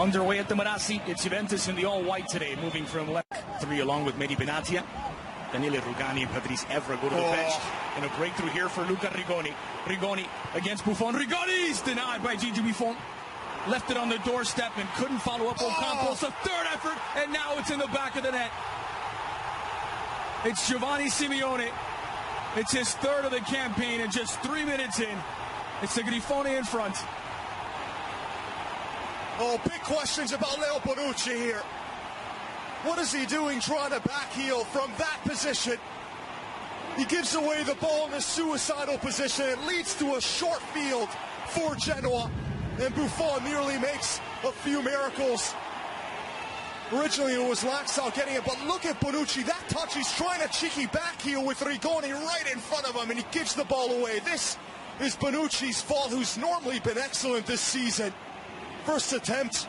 Underway at the Marassi, it's Juventus in the all-white today, moving from left 3 along with Mehdi Benatia. Daniele Rugani and Patrice Evra go to the bench. And a breakthrough here for Luca Rigoni. Rigoni against Buffon. Rigoni's denied by Gigi Buffon. Left it on the doorstep and couldn't follow up Ocampos. A third effort, and now it's in the back of the net. It's Giovanni Simeone. It's his third of the campaign, and just 3 minutes in, it's the Grifone in front. Oh, big questions about Leo Bonucci here. What is he doing trying to backheel from that position? He gives away the ball in a suicidal position. It leads to a short field for Genoa. And Buffon nearly makes a few miracles. Originally it was Laxalt getting it, but look at Bonucci. That touch, he's trying to cheeky backheel with Rigoni right in front of him, and he gives the ball away. This is Bonucci's fault, who's normally been excellent this season. First attempt,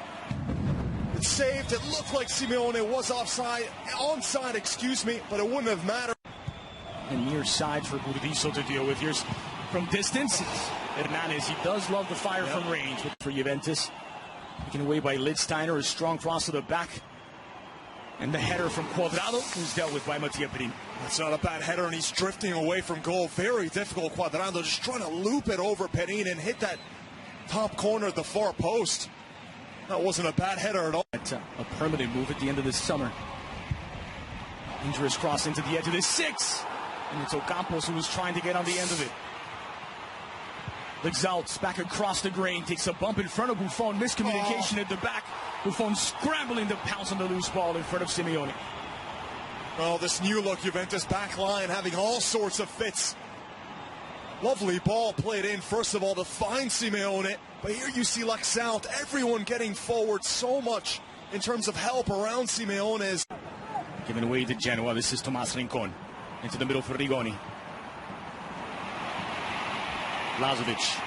it's saved. It looked like Simeone was onside, excuse me, but it wouldn't have mattered. And near side for Burdisso to deal with. Here's from distance, Hernandez. He does love the fire from range for Juventus. Taken away by Lidsteiner, a strong cross to the back. And the header from Cuadrado is dealt with by Mattia Perin. That's not a bad header, and he's drifting away from goal. Very difficult. Cuadrado just trying to loop it over Perin and hit that top corner at the far post. That wasn't a bad header at all. It's a permanent move at the end of this summer. Dangerous cross into the edge of the 6. And it's Ocampos who was trying to get on the end of it. L'exalts back across the grain, takes a bump in front of Buffon. Miscommunication at the back. Buffon scrambling to pounce on the loose ball in front of Simeone. Oh, this new look Juventus back line having all sorts of fits. Lovely ball played in, first of all, to find Simeone. But here you see Laxalt, everyone getting forward so much in terms of help around Simeone. Given away to Genoa, this is Tomas Rincon. Into the middle for Rigoni. Lazovic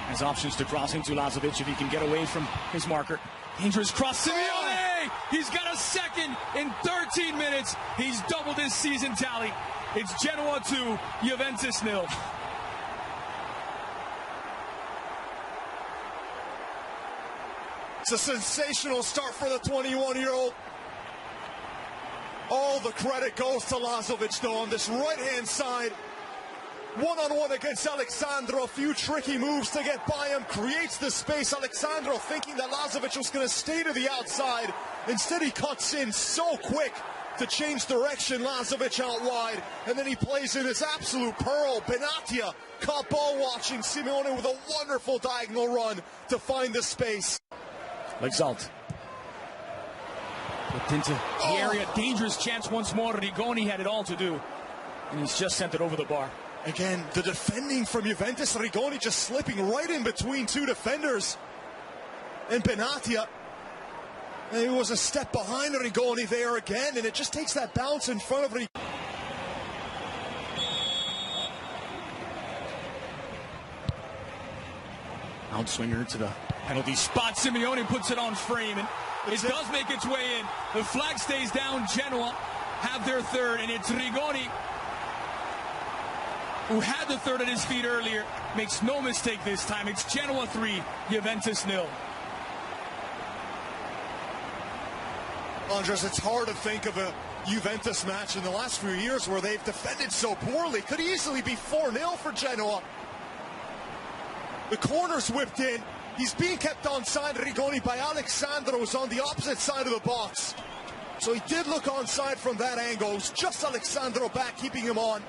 has options to cross into Lazovic if he can get away from his marker. Dangerous cross, Simeone! He's got a second in 13 minutes. He's doubled his season tally. It's Genoa 2, Juventus 0. It's a sensational start for the 21-year-old. All the credit goes to Lazovic, though, on this right-hand side. One-on-one against Alexandro. A few tricky moves to get by him. Creates the space. Alexandro thinking that Lazovic was going to stay to the outside. Instead, he cuts in so quick to change direction. Lazovic out wide. And then he plays in his absolute pearl. Benatia caught ball watching. Simeone with a wonderful diagonal run to find the space. L'exalt. Put into the area. Dangerous chance once more. Rigoni had it all to do. And he's just sent it over the bar. Again, the defending from Juventus. Rigoni just slipping right in between two defenders. And Benatia. And he was a step behind Rigoni there again. And it just takes that bounce in front of Rigoni. Outswinger to the penalty spot. Simeone puts it on frame, and it does make its way in. The flag stays down. Genoa have their third, and it's Rigoni, who had the third at his feet earlier, makes no mistake this time. It's Genoa 3, Juventus 0. Andres, it's hard to think of a Juventus match in the last few years where they've defended so poorly. Could easily be 4-0 for Genoa. The corner's whipped in. He's being kept onside, Rigoni, by Alexandro, who's on the opposite side of the box. So he did look onside from that angle. It was just Alexandro back, keeping him on.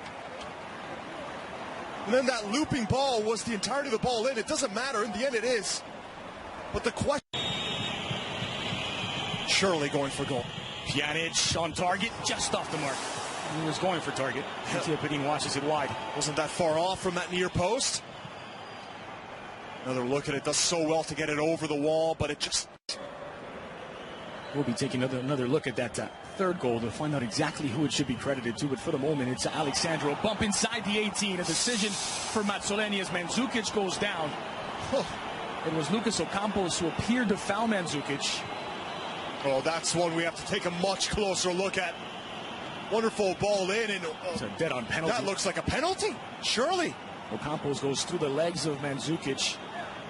And then that looping ball was the entirety of the ball in. It doesn't matter. In the end, it is. But the question... Surely going for goal. Pjanic on target, just off the mark. He was going for target. Mattia Perin watches it wide. Wasn't that far off from that near post. Another look at it. Does so well to get it over the wall, but it just... We'll be taking another look at that third goal to find out exactly who it should be credited to. But for the moment, it's Alexandro. Bump inside the 18. A decision for Mazzoleni as Mandzukic goes down. It was Lucas Ocampos who appeared to foul Mandzukic. Oh, that's one we have to take a much closer look at. Wonderful ball in, and it's a dead-on penalty. That looks like a penalty, surely. Ocampos goes through the legs of Mandzukic.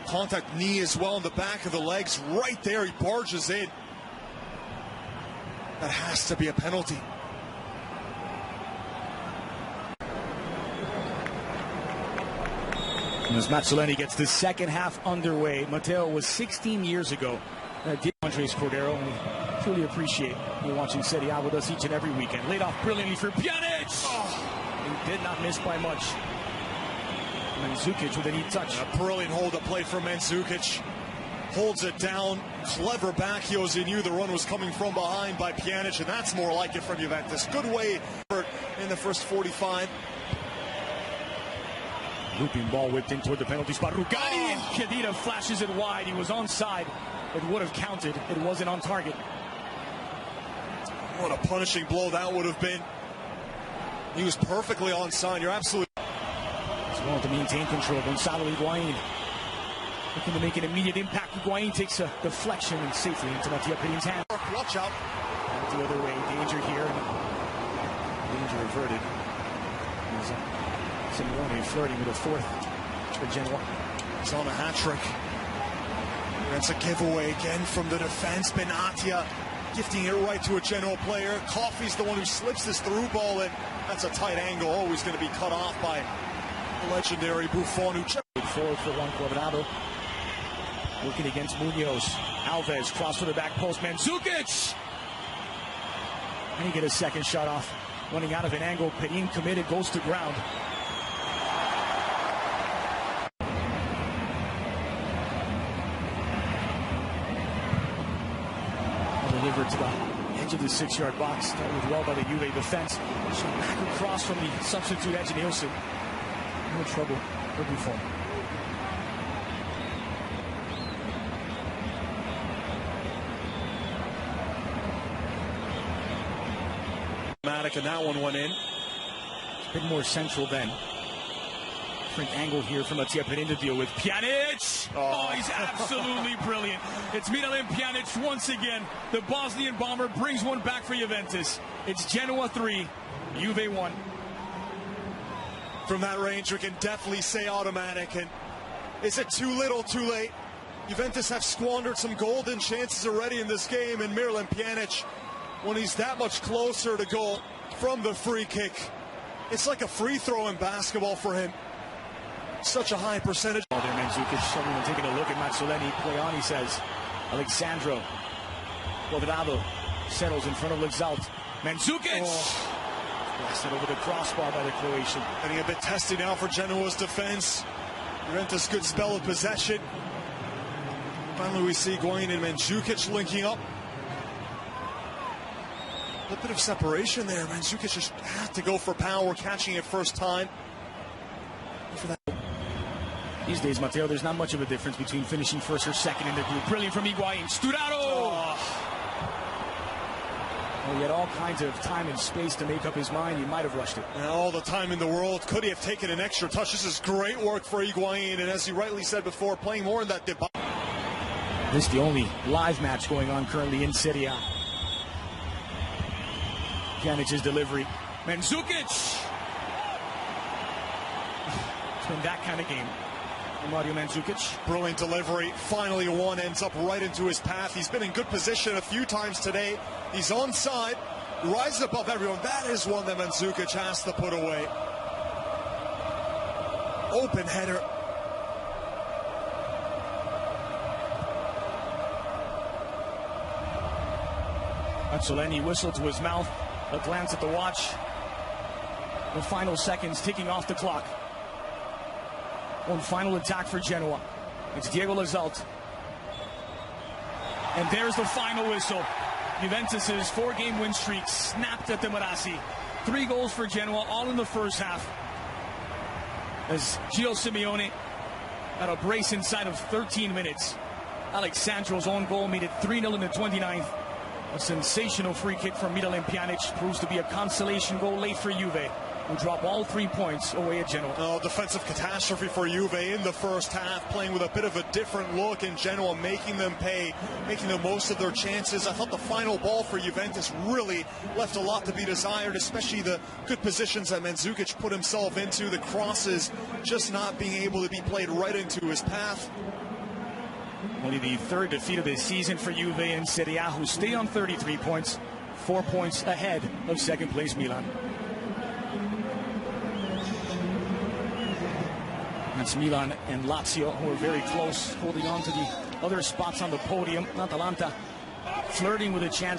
Contact knee as well in the back of the legs. Right there, he barges in. That has to be a penalty. And as Mazzoleni gets the second half underway, Matteo was 16 years ago. Andres Cordero, we truly appreciate you watching Serie A with us each and every weekend. Laid off brilliantly for Pjanic. He did not miss by much. Mandzukic with a neat touch. A brilliant hold of play from Mandzukic. Holds it down. Clever back heels. He knew the run was coming from behind by Pjanic, and that's more like it from Juventus. Good way in the first 45. Looping ball whipped in toward the penalty spot. Rugani and Khedira flashes it wide. He was onside. It would have counted. It wasn't on target. What a punishing blow that would have been. He was perfectly onside. You're absolutely. He's willing to maintain control. Gonzalo Higuain looking to make an immediate impact. Higuain takes a deflection and safely into Mattia Pedin's hand. Watch out. And the other way. Danger here. Danger averted. Simeone flirting with a fourth for Genoa. He's on a hat-trick. That's a giveaway again from the defense. Benatia gifting it right to a Genoa player. Coffey's the one who slips this through ball, and that's a tight angle. Always going to be cut off by the legendary Buffon, who forward for Juan Cuadrado. Working against Munoz. Alves cross for the back post. Mandzukic! And he get a second shot off. Running out of an angle. Pedin committed, goes to ground. Delivered to the edge of the 6-yard box. Started well by the Juve defense. Back across from the substitute edge, Nielsen. No trouble for Buffon. And that one went in. A bit more central then. Different angle here from Mattia Pedin to deal with. Pjanic! Oh, he's absolutely brilliant. It's Miralem Pjanic once again. The Bosnian bomber brings one back for Juventus. It's Genoa 3, Juve 1. From that range, we can definitely say automatic. And is it too little, too late? Juventus have squandered some golden chances already in this game, and Miralem Pjanic, when he's that much closer to goal from the free kick, it's like a free throw in basketball for him. Such a high percentage. There, Mandzukic, someone taking a look at Mazzoleni. Play on, he says. Alexandro. Cuadrado settles in front of Lexalt. Mandzukic! Blasted over the crossbar by the Croatian. Getting a bit testy now for Genoa's defense. Juventus good spell of possession. Finally we see Higuain and Mandzukic linking up. A bit of separation there. Mandzukic just had to go for power, catching it first time. For that. These days, Matteo, there's not much of a difference between finishing first or second in the group. Brilliant from Higuain. Sturaro! Well, he had all kinds of time and space to make up his mind. He might have rushed it. And all the time in the world. Could he have taken an extra touch? This is great work for Higuain. And as he rightly said before, playing more in that debate. This is the only live match going on currently in Serie A. Pjanic's delivery. Mandzukic! It's been that kind of game. Mario Mandzukic. Brilliant delivery. Finally one ends up right into his path. He's been in good position a few times today. He's onside. Rises above everyone. That is one that Mandzukic has to put away. Open header. Mazzoleni whistled to his mouth. A glance at the watch. The final seconds ticking off the clock. One final attack for Genoa. It's Diego Lexalt. And there's the final whistle. Juventus's 4-game win streak snapped at the Marassi. 3 goals for Genoa, all in the first half. As Gio Simeone had a brace inside of 13 minutes. Alexandro's own goal made it 3-0 in the 29th. A sensational free kick from Miralem Pjanic proves to be a consolation goal late for Juve. who drop all 3 points away at Genoa. Oh, defensive catastrophe for Juve in the first half, playing with a bit of a different look, in Genoa making them pay, making the most of their chances. I thought the final ball for Juventus really left a lot to be desired, especially the good positions that Mandzukic put himself into, the crosses just not being able to be played right into his path. Only the third defeat of the season for Juve in Serie A, who stay on 33 points, 4 points ahead of second place Milan. That's Milan and Lazio, who are very close, holding on to the other spots on the podium. Atalanta flirting with a chance